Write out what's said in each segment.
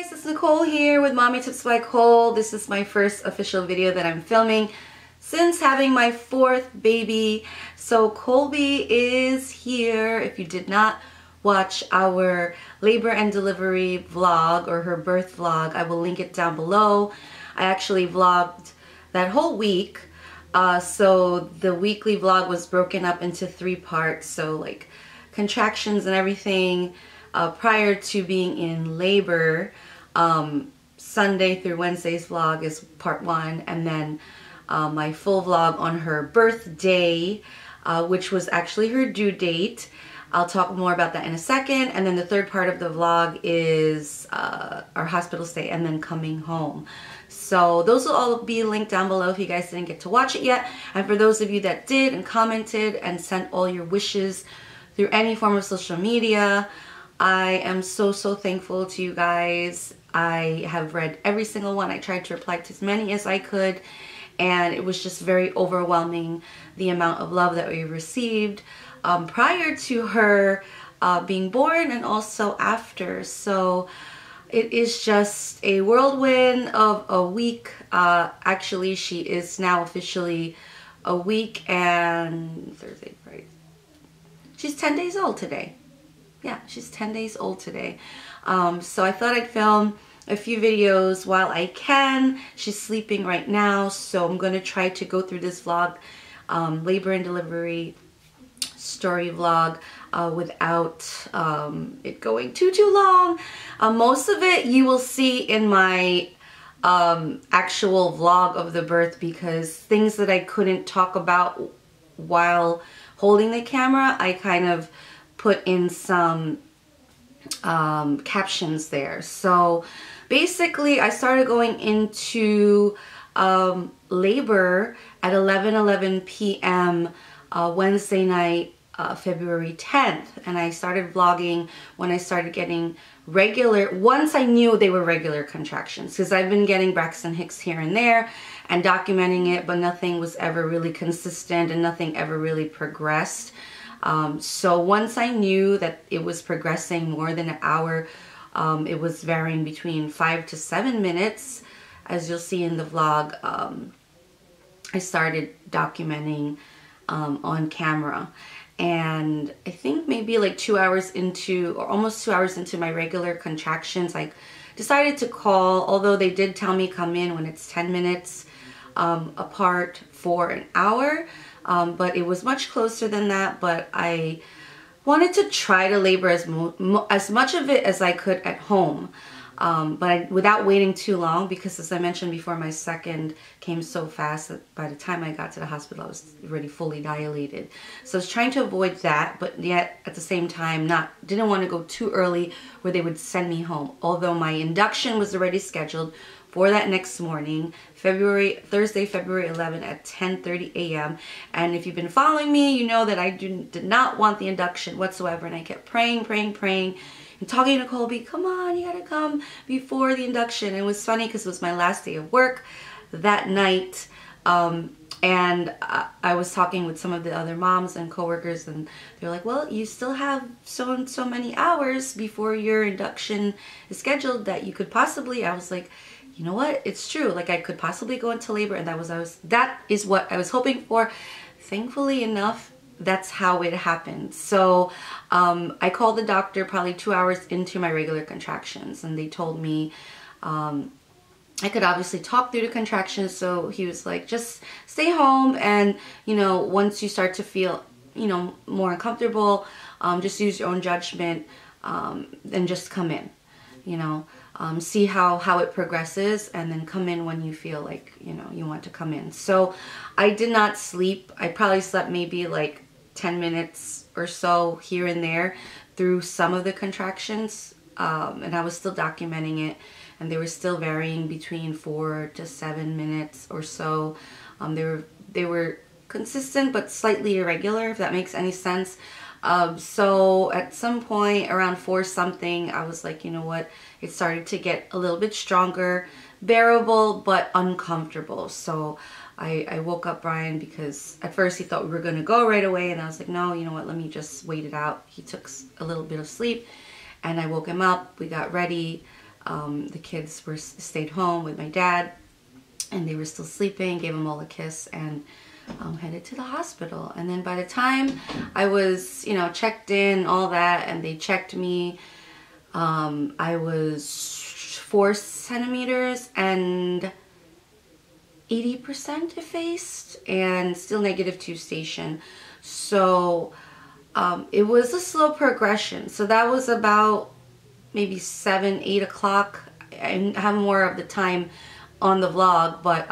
guys, it's Nicole here with Mommy Tips by Cole. This is my first official video that I'm filming since having my fourth baby. So Colby is here. If you did not watch our labor and delivery vlog or her birth vlog, I will link it down below. I actually vlogged that whole week. So the weekly vlog was broken up into 3 parts. So like contractions and everything prior to being in labor. Sunday through Wednesday's vlog is part 1, and then my full vlog on her birthday, which was actually her due date. I'll talk more about that in a second. And then the third part of the vlog is our hospital stay and then coming home. So those will all be linked down below if you guys didn't get to watch it yet. And for those of you that did and commented and sent all your wishes through any form of social media, I am so thankful to you guys. I have read every single one. I tried to reply to as many as I could, and it was just very overwhelming, the amount of love that we received prior to her being born and also after. So it is just a whirlwind of a week. Actually, she is now officially a week and Thursday, Friday. She's 10 days old today. Yeah, she's 10 days old today. So I thought I'd film a few videos while I can. She's sleeping right now, so I'm going to try to go through this vlog, labor and delivery story vlog, without it going too long. Most of it you will see in my actual vlog of the birth, because things that I couldn't talk about while holding the camera, I kind of put in some captions there. So basically I started going into labor at 11:11 p.m. Wednesday night, February 10th, and I started vlogging when I started getting regular, once I knew they were regular contractions, because I've been getting Braxton Hicks here and there and documenting it, but nothing was ever really consistent and nothing ever really progressed. So once I knew that it was progressing more than an hour, it was varying between 5 to 7 minutes, as you'll see in the vlog. I started documenting on camera, and I think maybe like 2 hours into, or almost 2 hours into my regular contractions, I decided to call, although they did tell me come in when it's 10 minutes apart for an hour. But it was much closer than that. But I wanted to try to labor as much of it as I could at home, without waiting too long, because as I mentioned before, my second came so fast that by the time I got to the hospital, I was already fully dilated. So I was trying to avoid that, but yet at the same time didn't want to go too early where they would send me home. Although my induction was already scheduled for that next morning, Thursday, February 11 at 10:30 a.m. And if you've been following me, you know that I did not want the induction whatsoever, and I kept praying and talking to Colby, come on, you gotta come before the induction. And it was funny because it was my last day of work that night, and I was talking with some of the other moms and coworkers, and they're like, well, you still have so and so many hours before your induction is scheduled that you could possibly. I was like, you know what, it's true, like I could possibly go into labor, and that is what I was hoping for. Thankfully enough, that's how it happened. So I called the doctor probably 2 hours into my regular contractions, and they told me I could obviously talk through the contractions. So he was like, just stay home, and you know, once you start to feel, you know, more uncomfortable, just use your own judgment, and just come in, you know. See how it progresses, and then come in when you feel like, you know, you want to come in. So I did not sleep. I probably slept maybe like 10 minutes or so here and there through some of the contractions, and I was still documenting it, and they were still varying between 4 to 7 minutes or so. They were consistent but slightly irregular, if that makes any sense. So at some point around 4 something, I was like, you know what, it started to get a little bit stronger, bearable but uncomfortable. So I woke up Brian, because at first he thought we were going to go right away, and I was like, no, you know what, let me just wait it out. He took a little bit of sleep, and I woke him up. We got ready, The kids stayed home with my dad, and they were still sleeping. Gave them all a kiss and headed to the hospital. And then by the time I was, you know, checked in, all that, and they checked me, I was 4 centimeters and 80% effaced and still -2 station. So it was a slow progression. So that was about maybe 7, 8 o'clock. I have more of the time on the vlog, but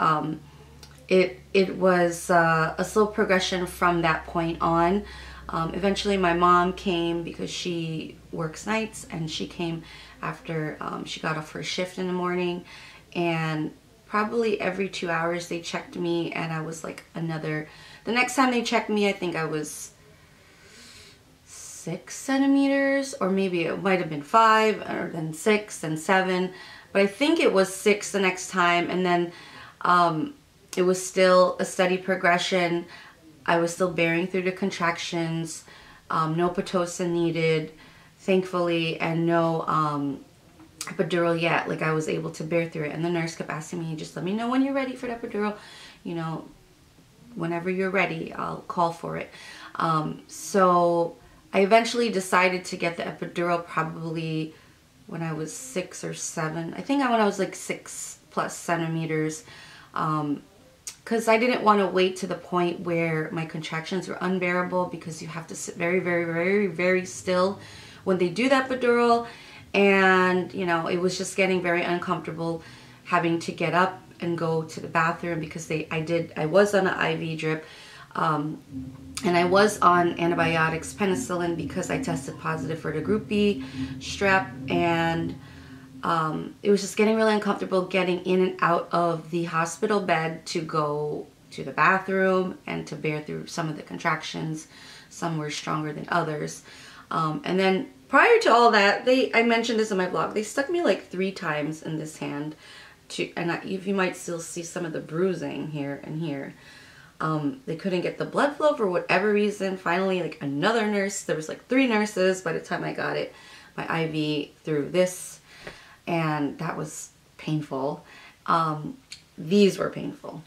it was a slow progression from that point on. Eventually my mom came because she works nights, and she came after she got off her shift in the morning, and probably every 2 hours they checked me, and I was like the next time they checked me, I think I was 6 centimeters, or maybe it might have been 5, or then 6 and 7, but I think it was 6 the next time. And then it was still a steady progression. I was still bearing through the contractions, no Pitocin needed, thankfully, and no epidural yet. Like, I was able to bear through it, and the nurse kept asking me, just let me know when you're ready for the epidural, you know, whenever you're ready, I'll call for it. So I eventually decided to get the epidural probably when I was 6 or 7. I think when I was like 6+ centimeters, because I didn't want to wait to the point where my contractions were unbearable, because you have to sit very, very, very, very still when they do that epidural. And, you know, it was just getting very uncomfortable having to get up and go to the bathroom, because I was on an IV drip, and I was on antibiotics, penicillin, because I tested positive for the group B strep, and it was just getting really uncomfortable getting in and out of the hospital bed to go to the bathroom and to bear through some of the contractions. Some were stronger than others. And then prior to all that, I mentioned this in my vlog, they stuck me like 3 times in this hand, you might still see some of the bruising here and here. They couldn't get the blood flow for whatever reason. Finally, like another nurse, there was like 3 nurses by the time I got it, my IV through this, and that was painful. These were painful.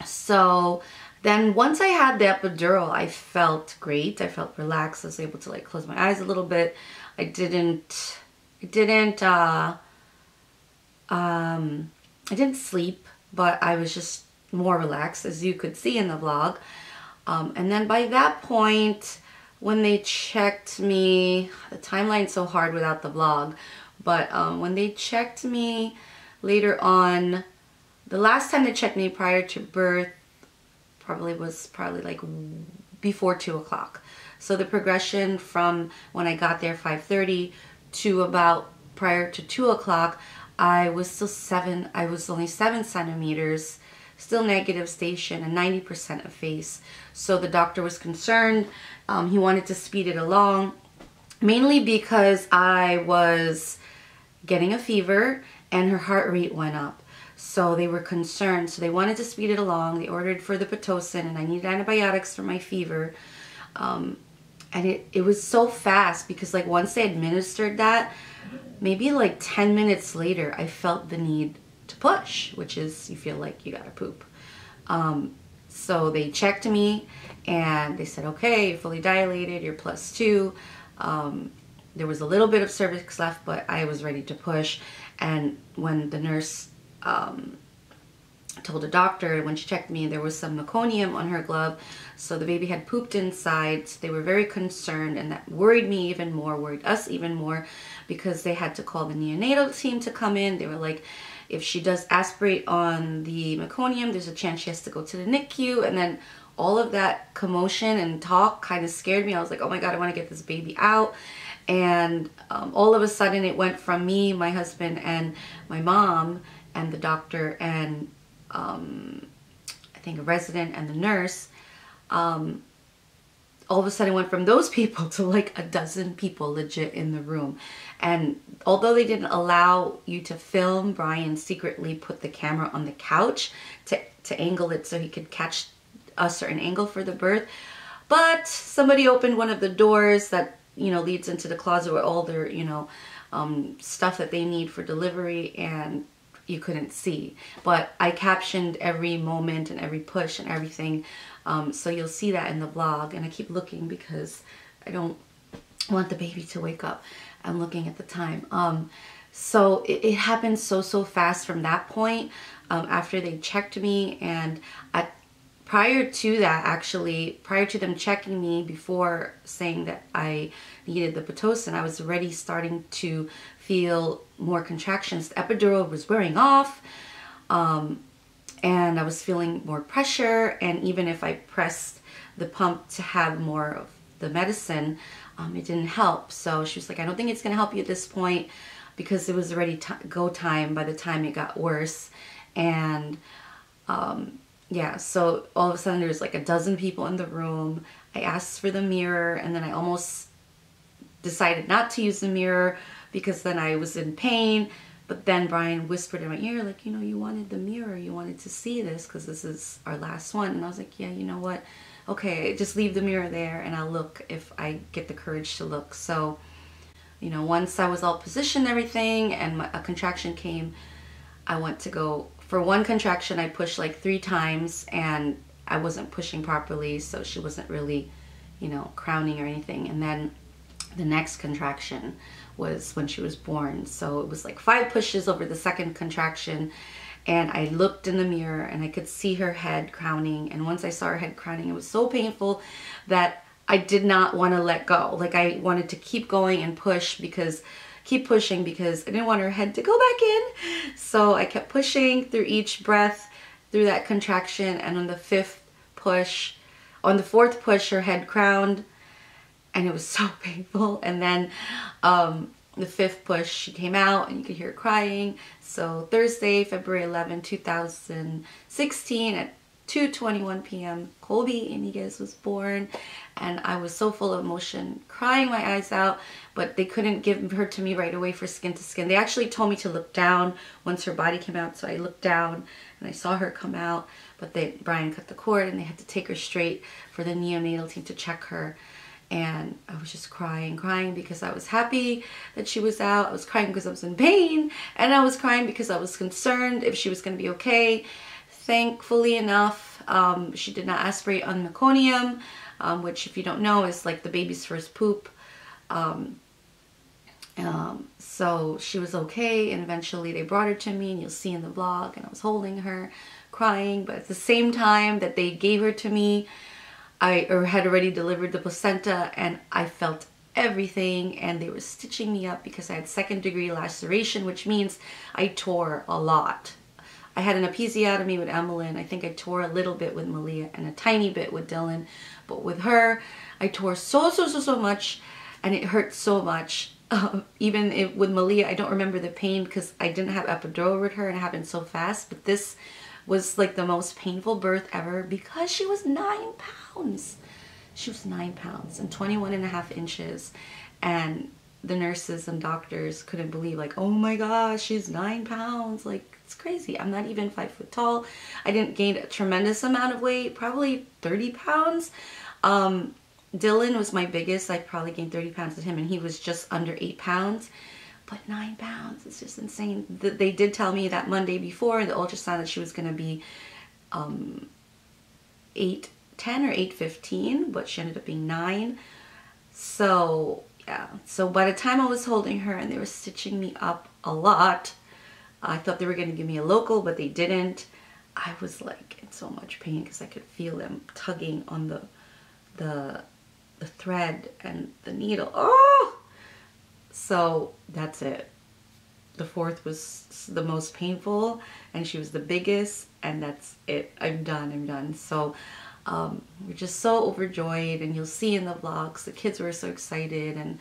So then once I had the epidural, I felt great. I felt relaxed. I was able to like close my eyes a little bit. I didn't sleep, but I was just more relaxed, as you could see in the vlog. And then by that point, when they checked me, the timeline's so hard without the vlog, but when they checked me later on, the last time they checked me prior to birth was probably like before 2 o'clock. So the progression from when I got there 5:30 to about prior to 2 o'clock, I was only 7 centimeters, still negative station, and 90% effaced. So the doctor was concerned. He wanted to speed it along, mainly because I was getting a fever and her heart rate went up. So they were concerned. So they wanted to speed it along. They ordered for the Pitocin, and I needed antibiotics for my fever. And it was so fast, because like once they administered that, maybe like 10 minutes later, I felt the need to push, which is you feel like you gotta poop. So they checked me and they said, okay, you're fully dilated, you're +2. There was a little bit of cervix left, but I was ready to push. And when the nurse told the doctor, when she checked me, there was some meconium on her glove, so the baby had pooped inside. So they were very concerned, and that worried me even more, worried us even more, because they had to call the neonatal team to come in. They were like, if she does aspirate on the meconium, there's a chance she has to go to the NICU. And then all of that commotion and talk kind of scared me. I was like, oh my God, I want to get this baby out. And all of a sudden it went from me, my husband, and my mom, and the doctor, and I think a resident and the nurse, all of a sudden went from those people to like a dozen people legit in the room. And although they didn't allow you to film, Brian secretly put the camera on the couch to angle it so he could catch a certain angle for the birth. But somebody opened one of the doors that, you know, leads into the closet where all their, you know, stuff that they need for delivery, and you couldn't see. But I captioned every moment and every push and everything, so you'll see that in the vlog. And I keep looking because I don't want the baby to wake up. I'm looking at the time. So it happened so fast from that point, after they checked me. And prior to that, actually, prior to them checking me, before saying that I needed the Pitocin, I was already starting to feel more contractions. The epidural was wearing off, and I was feeling more pressure. And even if I pressed the pump to have more of the medicine, it didn't help. So she was like, I don't think it's going to help you at this point, because it was already go time by the time it got worse. And yeah, so all of a sudden there was like a dozen people in the room. I asked for the mirror, and then I almost decided not to use the mirror because then I was in pain. But then Brian whispered in my ear, like, you know, you wanted the mirror, you wanted to see this because this is our last one. And I was like, yeah, you know what? Okay, just leave the mirror there and I'll look if I get the courage to look. So, you know, once I was all positioned and everything, and a contraction came, I went to go. For one contraction, I pushed like 3 times, and I wasn't pushing properly, so she wasn't really, you know, crowning or anything. And then the next contraction was when she was born. So it was like 5 pushes over the second contraction, and I looked in the mirror and I could see her head crowning. And once I saw her head crowning, it was so painful that I did not want to let go. Like, I wanted to keep going and keep pushing because I didn't want her head to go back in. So I kept pushing through each breath, through that contraction. And on the 4th push, her head crowned, and it was so painful. And then the 5th push, she came out and you could hear her crying. So Thursday, February 11, 2016 at 2:21 p.m. Colby TeamYniguez was born, and I was so full of emotion, crying my eyes out, but they couldn't give her to me right away for skin to skin. They actually told me to look down once her body came out, so I looked down and I saw her come out, but Brian cut the cord and they had to take her straight for the neonatal team to check her. And I was just crying because I was happy that she was out. I was crying because I was in pain, and I was crying because I was concerned if she was going to be okay. Thankfully enough, she did not aspirate on meconium, which, if you don't know, is like the baby's first poop. So she was okay, and eventually they brought her to me, and you'll see in the vlog, and I was holding her, crying. But at the same time that they gave her to me, I had already delivered the placenta, and I felt everything, and they were stitching me up because I had 2nd-degree laceration, which means I tore a lot. I had an episiotomy with Emmeline. I think I tore a little bit with Malia and a tiny bit with Dylan. But with her, I tore so much, and it hurt so much. Even with Malia, I don't remember the pain because I didn't have epidural with her and it happened so fast. But this was like the most painful birth ever because she was 9 pounds. She was 9 pounds and 21.5 inches. And the nurses and doctors couldn't believe, like, oh my gosh, she's 9 pounds. Like, it's crazy. I'm not even 5 foot tall. I didn't gain a tremendous amount of weight, probably 30 pounds. Dylan was my biggest. I probably gained 30 pounds with him, and he was just under 8 pounds. But 9 pounds, it's just insane. They did tell me that Monday before in the ultrasound that she was going to be 8'10" or 8'15", but she ended up being 9. So yeah, so by the time I was holding her and they were stitching me up a lot, I thought they were going to give me a local, but they didn't. I was like in so much pain because I could feel them tugging on the thread and the needle. Oh! So that's it. The 4th was the most painful, and she was the biggest, and that's it. I'm done. So we're just so overjoyed, and you'll see in the vlogs, the kids were so excited, and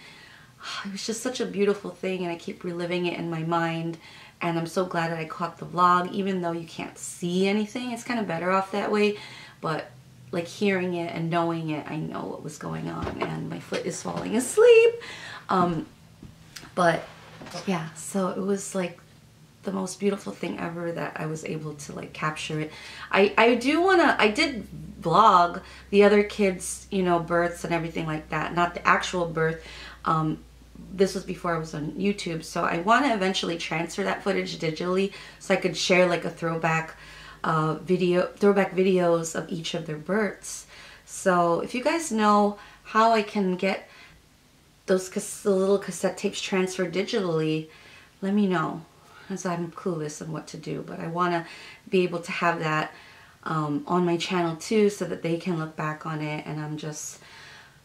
it was just such a beautiful thing, and I keep reliving it in my mind. And I'm so glad that I caught the vlog, even though you can't see anything. It's kind of better off that way, but like hearing it and knowing it, I know what was going on. And my foot is falling asleep. But yeah, so it was like the most beautiful thing ever that I was able to like capture it. I did vlog the other kids, you know, births and everything like that, not the actual birth, this was before I was on YouTube, so I want to eventually transfer that footage digitally so I could share like a throwback videos of each of their births. So if you guys know how I can get the little cassette tapes transferred digitally, let me know, as I'm clueless on what to do. But I want to be able to have that on my channel too, so that they can look back on it. And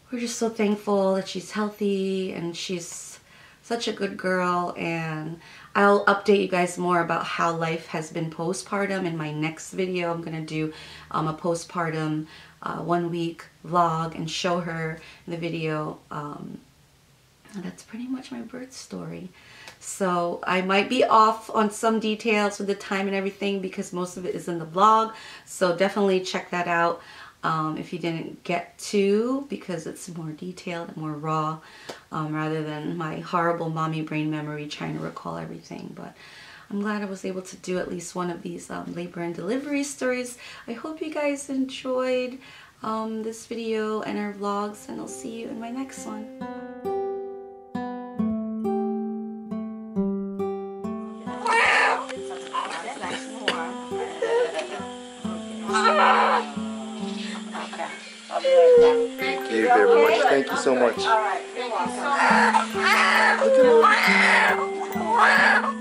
we're just so thankful that she's healthy and she's such a good girl. And I'll update you guys more about how life has been postpartum in my next video. I'm gonna do a postpartum 1 week vlog and show her in the video. That's pretty much my birth story. So I might be off on some details with the time and everything because most of it is in the vlog. So definitely check that out if you didn't get to, because it's more detailed and more raw rather than my horrible mommy brain memory trying to recall everything. But I'm glad I was able to do at least one of these labor and delivery stories. I hope you guys enjoyed this video and our vlogs, and I'll see you in my next one. Thank you very much. Thank you so much. All right. You're welcome.